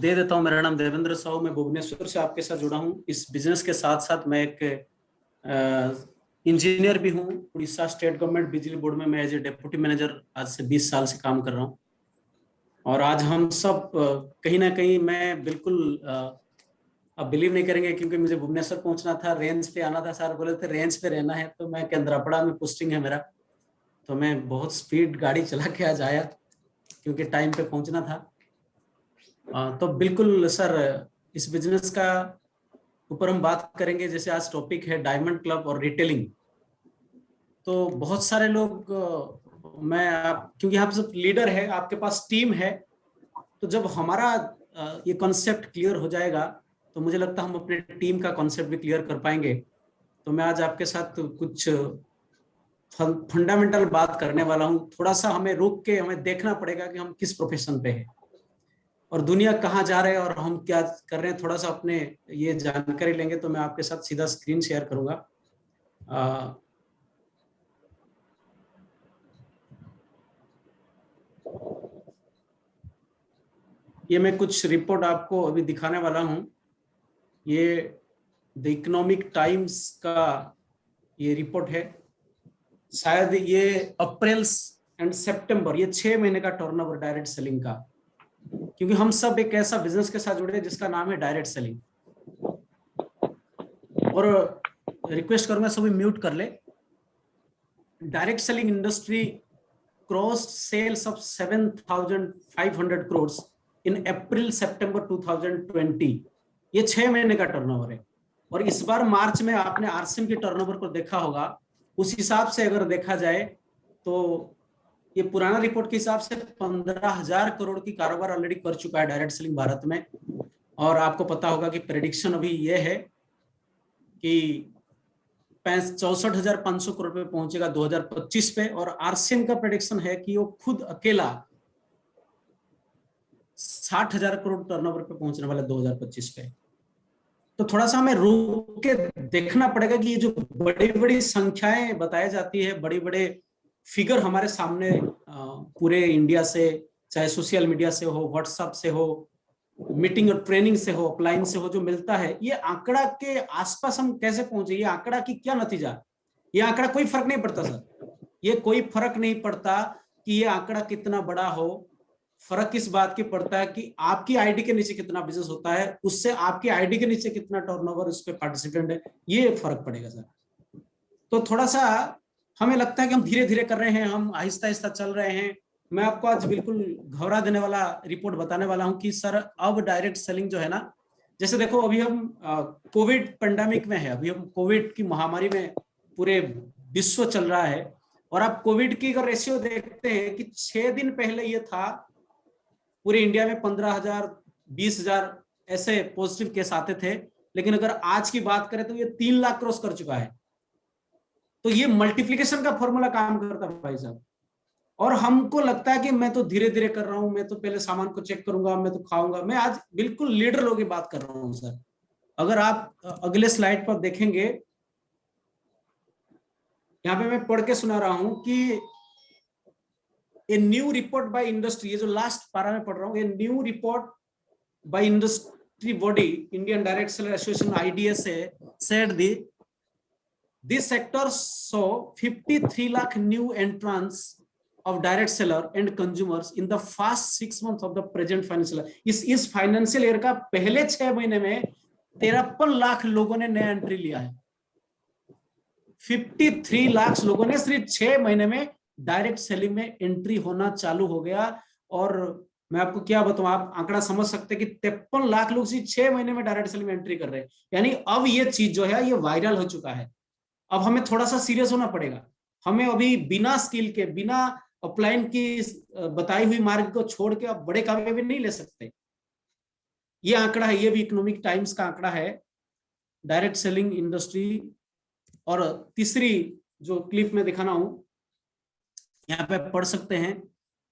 दे देता हूँ। मेरा नाम देवेंद्र साहू, मैं भुवनेश्वर से आपके साथ जुड़ा हूँ। इस बिजनेस के साथ साथ मैं एक इंजीनियर भी हूँ। उड़ीसा स्टेट गवर्नमेंट बिजली बोर्ड में मैं एज ए डेप्यूटी मैनेजर आज से 20 साल से काम कर रहा हूँ। और आज हम सब कहीं ना कहीं, मैं बिल्कुल अब बिलीव नहीं करेंगे, क्योंकि मुझे भुवनेश्वर पहुंचना था, रेंज पे आना था। सर बोले थे रेंज पे रहना है, तो मैं केंद्रापड़ा में पोस्टिंग है मेरा, तो मैं बहुत स्पीड गाड़ी चला के आज आया क्योंकि टाइम पे पहुंचना था। तो बिल्कुल सर, इस बिजनेस का ऊपर हम बात करेंगे। जैसे आज टॉपिक है डायमंड क्लब और रिटेलिंग। तो बहुत सारे लोग, मैं आप क्योंकि आप सब लीडर है, आपके पास टीम है, तो जब हमारा ये कॉन्सेप्ट क्लियर हो जाएगा तो मुझे लगता है हम अपने टीम का कॉन्सेप्ट भी क्लियर कर पाएंगे। तो मैं आज आपके साथ कुछ फंडामेंटल बात करने वाला हूं। थोड़ा सा हमें रुक के हमें देखना पड़ेगा कि हम किस प्रोफेशन पे हैं और दुनिया कहाँ जा रहे हैं और हम क्या कर रहे हैं। थोड़ा सा अपने ये जानकारी लेंगे। तो मैं आपके साथ सीधा स्क्रीन शेयर करूंगा। ये मैं कुछ रिपोर्ट आपको अभी दिखाने वाला हूं। ये द इकोनॉमिक टाइम्स का ये रिपोर्ट है। शायद ये अप्रैल एंड सितंबर, ये 6 महीने का टर्नओवर डायरेक्ट सेलिंग का, क्योंकि हम सब एक ऐसा बिजनेस के साथ जुड़े हैं जिसका नाम है डायरेक्ट सेलिंग। और रिक्वेस्ट करूंगा सभी म्यूट कर ले। Direct selling industry crossed sales of 7,500 crores in April September 2020। ये 6 महीने का टर्नओवर है। और इस बार मार्च में आपने आरसीएम की टर्नओवर को देखा होगा। उस हिसाब से अगर देखा जाए तो ये पुराना रिपोर्ट के हिसाब से 15,000 करोड़ की कारोबार ऑलरेडी कर चुका है डायरेक्ट सेलिंग भारत में। और आपको पता होगा कि प्रेडिक्शन अभी ये है कि 64,500 करोड़ पे पहुंचेगा 2025 पे। और आरसीएम का प्रेडिक्शन है कि वो खुद अकेला 60,000 करोड़ टर्नओवर पे पहुंचने वाला 2025 पे। तो थोड़ा सा हमें रुक के देखना पड़ेगा कि ये जो बड़ी बड़ी संख्याएं बताई जाती है, बड़ी बड़े फिगर हमारे सामने पूरे इंडिया से, चाहे सोशल मीडिया से हो, व्हाट्सएप से हो, मीटिंग और ट्रेनिंग से हो, अपलाइन से हो, जो मिलता है, ये आंकड़ा के आसपास हम कैसे पहुंचे, ये आंकड़ा की क्या नतीजा। ये आंकड़ा कोई फर्क नहीं पड़ता सर, ये कोई फर्क नहीं पड़ता कि ये आंकड़ा कितना बड़ा हो। फर्क किस बात की पड़ता है कि आपकी आईडी के नीचे कितना बिजनेस होता है, उससे आपकी आईडी के नीचे कितना टर्नओवर उस पे पार्टिसिपेंट है, ये फर्क पड़ेगा सर। तो थोड़ा सा हमें लगता है कि हम धीरे धीरे कर रहे हैं, हम आहिस्ता आहिस्ता चल रहे हैं। मैं आपको आज बिल्कुल घबरा देने वाला रिपोर्ट बताने वाला हूं कि सर अब डायरेक्ट सेलिंग जो है ना, जैसे देखो अभी हम कोविड पेंडेमिक में है, अभी हम कोविड की महामारी में पूरे विश्व चल रहा है। और आप कोविड की अगर रेशियो देखते हैं कि 6 दिन पहले ये था पूरे इंडिया में 15,000 20,000 ऐसे पॉजिटिव केस आते थे, लेकिन अगर आज की बात करें तो ये 3 लाख क्रॉस कर चुका है। तो ये मल्टीप्लिकेशन का फॉर्मूला काम करता है भाई साहब। और हमको लगता है कि मैं तो धीरे धीरे कर रहा हूं, मैं तो पहले सामान को चेक करूंगा, मैं तो खाऊंगा। मैं आज बिल्कुल लीडर लोगों की बात कर रहा हूं सर। अगर आप अगले स्लाइड पर देखेंगे, यहां पे मैं पढ़ के सुना रहा हूं कि a new report by industry, ये जो लास्ट पारा में पढ़ रहा हूं, a new report by industry body Indian direct seller association IDSA said this sector saw 53 lakh new entrants of direct seller and consumers in the first 6 months of the present financial year। इस financial year का पहले 6 महीने में 53 लाख लोगों ने नया entry लिया है। 53 लाख लोगों ने सिर्फ 6 महीने में डायरेक्ट सेलिंग में एंट्री होना चालू हो गया। और मैं आपको क्या बताऊं, आप आंकड़ा समझ सकते हैं कि 53 लाख लोग सिर्फ 6 महीने में डायरेक्ट सेलिंग में एंट्री कर रहे हैं। यानी अब ये चीज जो है ये वायरल हो चुका है। अब हमें थोड़ा सा सीरियस होना पड़ेगा। हमें अभी बिना स्किल के, बिना अपलाइन की बताई हुई मार्ग को छोड़ के अब बड़े कामयाबी नहीं ले सकते। ये आंकड़ा है, ये भी इकोनॉमिक टाइम्स का आंकड़ा है, डायरेक्ट सेलिंग इंडस्ट्री। और तीसरी जो क्लिप में दिखाना हूं, यहां पे पढ़ सकते हैं,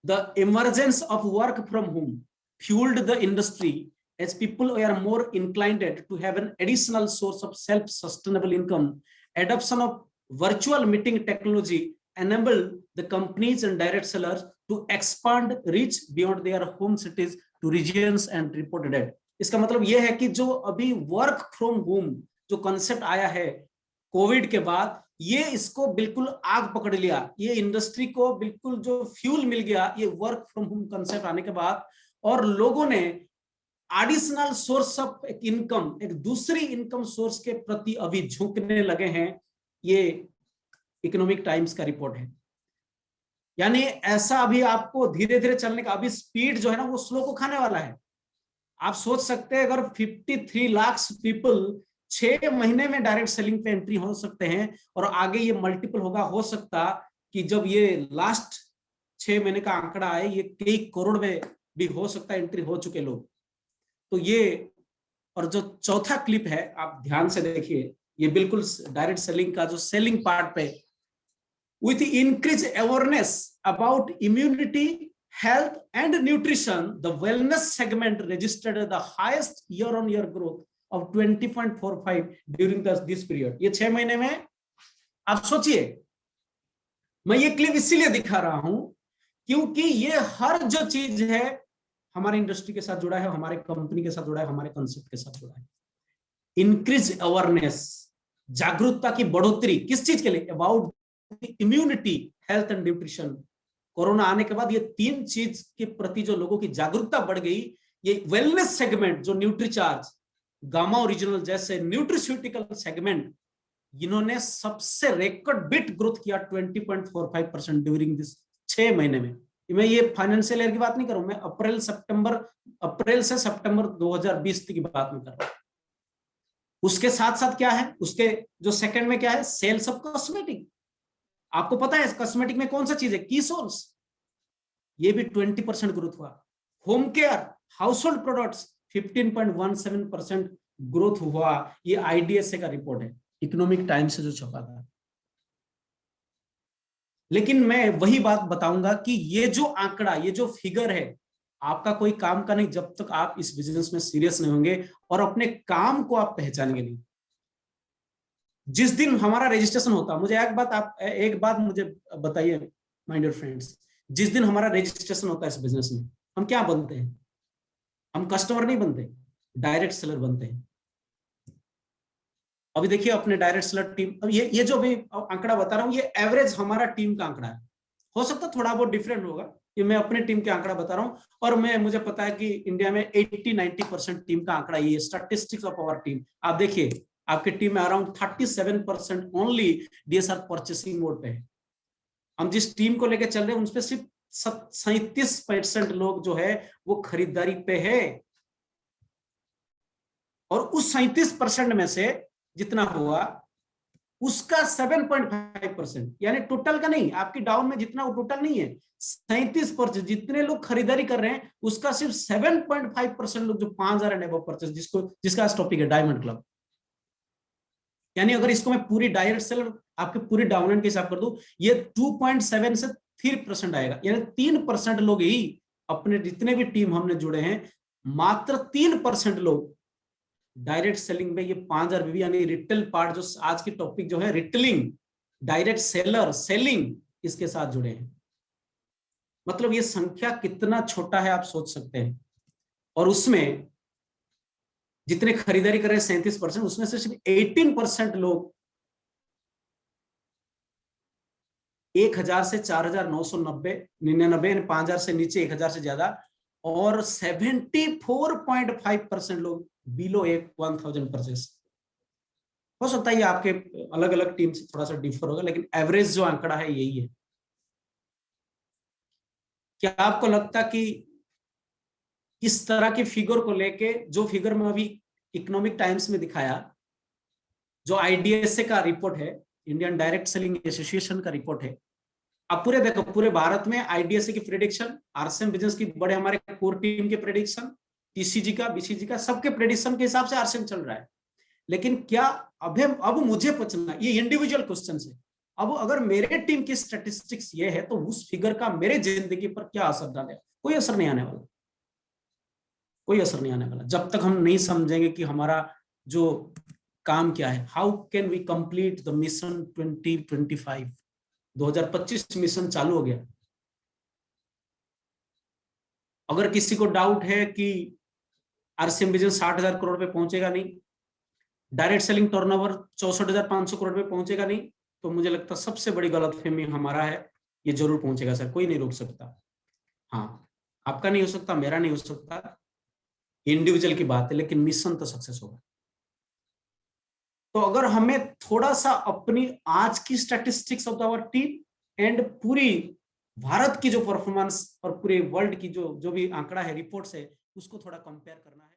the emergence of work from home fuelled the industry as people are more inclined to have an additional source of self-sustainable income. Adoption of virtual meeting technology enabled the companies and direct sellers to expand reach beyond their home cities to regions and reported it. इसका मतलब यह है कि जो अभी work from home जो concept आया है कोविड के बाद, ये इसको बिल्कुल आग पकड़ लिया, ये इंडस्ट्री को बिल्कुल जो फ्यूल मिल गया ये वर्क फ्रॉम होम कंसेप्ट आने के बाद, और लोगों ने एडिशनल सोर्स ऑफ इनकम, एक दूसरी इनकम सोर्स के प्रति अभी झुकने लगे हैं। ये इकोनॉमिक टाइम्स का रिपोर्ट है। यानी ऐसा अभी आपको धीरे धीरे चलने का, अभी स्पीड जो है ना वो स्लो को खाने वाला है। आप सोच सकते हैं अगर 53 लाख पीपल 6 महीने में डायरेक्ट सेलिंग पे एंट्री हो सकते हैं, और आगे ये मल्टीपल होगा, हो सकता कि जब ये लास्ट 6 महीने का आंकड़ा आए ये कई करोड़ में भी हो सकता है एंट्री हो चुके लोग। तो ये, और जो चौथा क्लिप है आप ध्यान से देखिए, ये बिल्कुल डायरेक्ट सेलिंग का जो सेलिंग पार्ट पे, with increased awareness about immunity, health and nutrition, the wellness segment registered the highest year-on-year growth of 20.45 during this period. ये 6 महीने में आप सोचिए, मैं ये क्लिप इसीलिए दिखा रहा हूं क्योंकि ये हर जो चीज है हमारे इंडस्ट्री के साथ जुड़ा है, हमारे कंपनी के साथ जुड़ा है, हमारे कंसेप्ट के साथ जुड़ा है। इंक्रीज अवेयरनेस, जागरूकता की बढ़ोतरी, किस चीज के लिए? About immunity, health and nutrition. Corona आने के बाद ये 3 चीज के प्रति जो लोगों की जागरूकता बढ़ गई, ये वेलनेस सेगमेंट जो न्यूट्रीचार्ज, गामा ओरिजिनल जैसे न्यूट्रिस्यूटिकल सेगमेंट, इन्होंने सबसे रिकॉर्ड बिट ग्रोथ किया 20.45% ड्यूरिंग दिस 6 महीने में। मैं ये फाइनेंशियल ईयर की बात नहीं कर रहा हूं, मैं अप्रैल से सितंबर 2020 की बात नहीं कर रहा हूं। उसके साथ साथ क्या है, उसके जो सेकंड में क्या है, सेल्स ऑफ कॉस्मेटिक। आपको पता है कॉस्मेटिक में कौन सा चीज है? कीसोल्स, ये भी 20% ग्रोथ हुआ। Home care, household products 15.17% growth हुआ। ये आईडीएसए का रिपोर्ट है, इकोनॉमिक टाइम्स से जो छपा था। लेकिन मैं वही बात बताऊंगा कि ये जो आंकड़ा, ये जो फिगर है, आपका कोई काम का नहीं जब तक आप इस बिजनेस में सीरियस नहीं होंगे और अपने काम को आप पहचानेंगे नहीं। जिस दिन हमारा रजिस्ट्रेशन होता, मुझे एक बात मुझे बताइए माय डियर फ्रेंड्स, जिस दिन हमारा रजिस्ट्रेशन होता है इस बिजनेस में, हम क्या बनते हैं? हम कस्टमर नहीं बनते, डायरेक्ट सेलर बनते हैं। अभी देखिए अपने डायरेक्ट सेलर टीम, अब ये जो भी आंकड़ा बता रहा हूं, ये एवरेज हमारा टीम का आंकड़ा है। हो सकता थोड़ा बहुत डिफरेंट होगा, ये मैं अपने टीम के आंकड़ा बता रहा हूं, और मुझे पता है कि इंडिया में 80-90% टीम का आंकड़ा, ये स्टैटिस्टिक्स ऑफ आवर टीम। आप देखिए आपकी टीम में around 37% only DSR purchasing mode पे है। हम जिस टीम को लेकर चल रहे हैं उनपे सिर्फ 37% लोग जो है वो खरीदारी पे है, और उस 37% में से जितना हुआ उसका 7.5%, यानी टोटल का नहीं, आपकी डाउन में जितना वो टोटल नहीं है, 37% जितने लोग खरीदारी कर रहे हैं उसका सिर्फ 7.5% लोग जो 5,000 एंड अबव परचेस, जिसका टॉपिक है डायमंड क्लब। यानी अगर इसको मैं पूरी डायरेक्ट सेलर आपके पूरी डाउनलाइन के हिसाब कर दूं, ये 2.7 से 3% आएगा। यानी 3% लोग ही, अपने जितने भी टीम हमने जुड़े हैं, मात्र 3% लोग डायरेक्ट सेलिंग में, ये 5,000 बीवी यानी रिटेल पार्ट, जो आज की टॉपिक जो है रिटेलिंग, डायरेक्ट सेलर, सेलिंग, इसके साथ जुड़े हैं। मतलब ये संख्या कितना छोटा है आप सोच सकते हैं। और उसमें जितने खरीदारी कर रहे हैं 37%, उसमें से सिर्फ 18% लोग 1,000 से 4,999, 5,000 से नीचे 1,000 से ज्यादा, और 74.5% लोग बिलो 1,000 परचेस। हो सकता है ये आपके अलग अलग टीम से थोड़ा सा डिफर होगा, लेकिन एवरेज जो आंकड़ा है यही है। क्या आपको लगता कि इस तरह की फिगर को लेके, जो फिगर में अभी इकोनॉमिक टाइम्स में दिखाया, जो आईडीएसए का रिपोर्ट है, इंडियन डायरेक्ट सेलिंग एसोसिएशन का रिपोर्ट है, अब पूरे देखो, पूरे भारत में आईडीएसए की प्रेडिक्शन, आरसीएम बिजनेस की बड़े हमारे कोर टीम के प्रेडिक्शन, टीसीजी का, बीसीजी का, सबके प्रेडिक्शन के हिसाब से आरसीएम चल रहा है। लेकिन क्या अब मुझे पूछना, ये इंडिविजुअल क्वेश्चन है, अब अगर मेरे टीम की स्टैटिस्टिक्स ये है तो उस फिगर का मेरे जिंदगी पर क्या असर डालेगा? कोई असर नहीं आने वाला, कोई असर नहीं आने वाला, जब तक हम नहीं समझेंगे कि हमारा जो काम क्या है। How can we complete the mission 2025? 2025 mission चालू हो गया। अगर किसी को डाउट है कि आरसीएम बिजनेस 60,000 करोड़ पे पहुंचेगा नहीं, डायरेक्ट सेलिंग टर्नओवर 64,500 करोड़ पे पहुंचेगा नहीं, तो मुझे लगता है सबसे बड़ी गलतफहमी हमारा है, ये जरूर पहुंचेगा सर, कोई नहीं रोक सकता। हाँ, आपका नहीं हो सकता, मेरा नहीं हो सकता, इंडिविजुअल की बात है, लेकिन मिशन तो सक्सेस होगा। तो अगर हमें थोड़ा सा अपनी आज की statistics of our team and पूरी भारत की जो परफॉर्मेंस और पूरे वर्ल्ड की जो भी आंकड़ा है, रिपोर्ट्स है, उसको थोड़ा कंपेयर करना है।